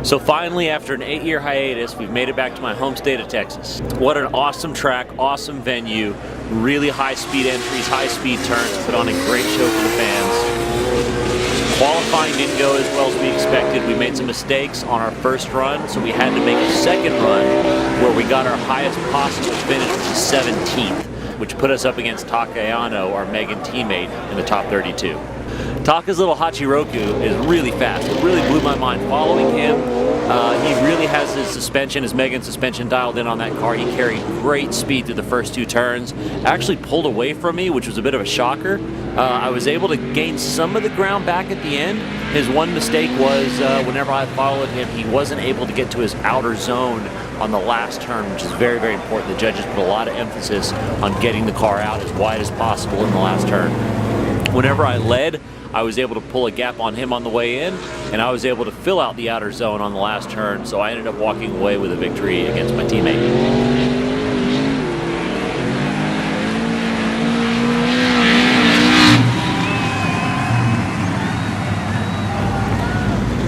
So finally, after an 8-year hiatus, we've made it back to my home state of Texas. What an awesome track, awesome venue, really high-speed entries, high-speed turns, put on a great show for the fans. Qualifying didn't go as well as we expected. We made some mistakes on our first run, so we had to make a second run where we got our highest possible finish, which is 17th, which put us up against Takayano, our Megan teammate, in the top 32. Taka's little Hachiroku is really fast. It really blew my mind following him. He really has his suspension, his Megan suspension dialed in on that car. He carried great speed through the first 2 turns. Actually pulled away from me, which was a bit of a shocker. I was able to gain some of the ground back at the end. His one mistake was whenever I followed him, he wasn't able to get to his outer zone on the last turn, which is very, very important. The judges put a lot of emphasis on getting the car out as wide as possible in the last turn. Whenever I led, I was able to pull a gap on him on the way in, and I was able to fill out the outer zone on the last turn, so I ended up walking away with a victory against my teammate.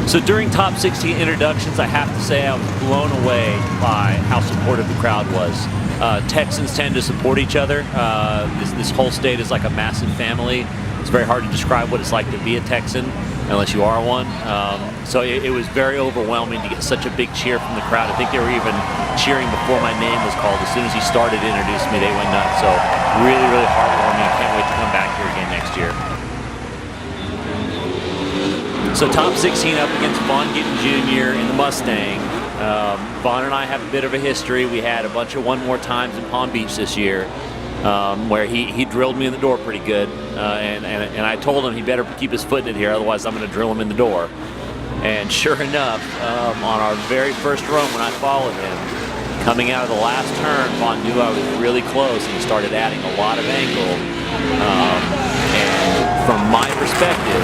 So during top 16 introductions, I have to say I was blown away by how supportive the crowd was. Texans tend to support each other. This whole state is like a massive family. It's very hard to describe what it's like to be a Texan unless you are one. So it was very overwhelming to get such a big cheer from the crowd. I think they were even cheering before my name was called. As soon as he started to introduce me, they went nuts. So really, really heartwarming. I can't wait to come back here again next year. So top 16 up against Vaughn Gittin Jr. in the Mustang. Vaughn and I have a bit of a history. We had a bunch of one more times in Palm Beach this year. Where he drilled me in the door pretty good, and I told him he better keep his foot in it here, otherwise I'm going to drill him in the door. And sure enough, on our very first run when I followed him, coming out of the last turn, Vaughn knew I was really close, and he started adding a lot of angle. And from my perspective,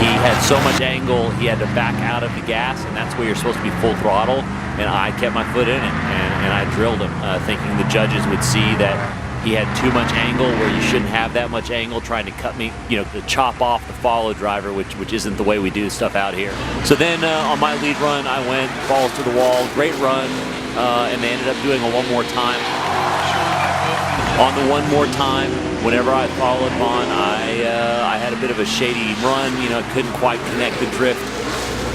he had so much angle, he had to back out of the gas, and that's where you're supposed to be full throttle, and I kept my foot in it, and I drilled him, thinking the judges would see that he had too much angle where you shouldn't have that much angle, trying to cut me, to chop off the follow driver, which isn't the way we do stuff out here. So then on my lead run, I went balls to the wall, great run, and they ended up doing a one more time. On the one more time, whenever I followed Vaughn, I had a bit of a shady run, couldn't quite connect the drift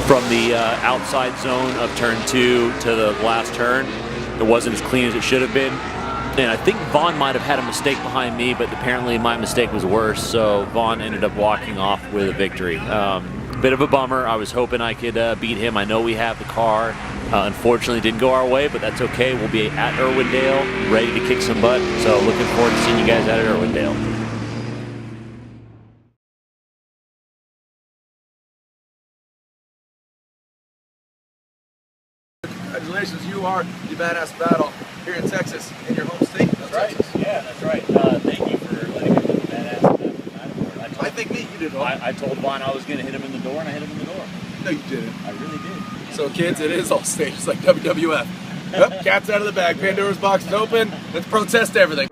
from the outside zone of turn 2 to the last turn. It wasn't as clean as it should have been. And I think Vaughn might have had a mistake behind me, but apparently my mistake was worse, so Vaughn ended up walking off with a victory. Bit of a bummer. I was hoping I could beat him. I know we have the car. Unfortunately, it didn't go our way, but that's okay. We'll be at Irwindale, ready to kick some butt, so looking forward to seeing you guys out at Irwindale. Congratulations, you are the badass battle here in Texas, in your home state. That's right. Texas. Yeah, that's right. Thank you for letting me be the badass battle. I think me, you did all. I told Vaughn I was going to hit him in the door, and I hit him in the door. No, you didn't. I really did. So kids, it is all stages like WWF. Yep, cat's out of the bag. Pandora's box is open. Let's protest everything.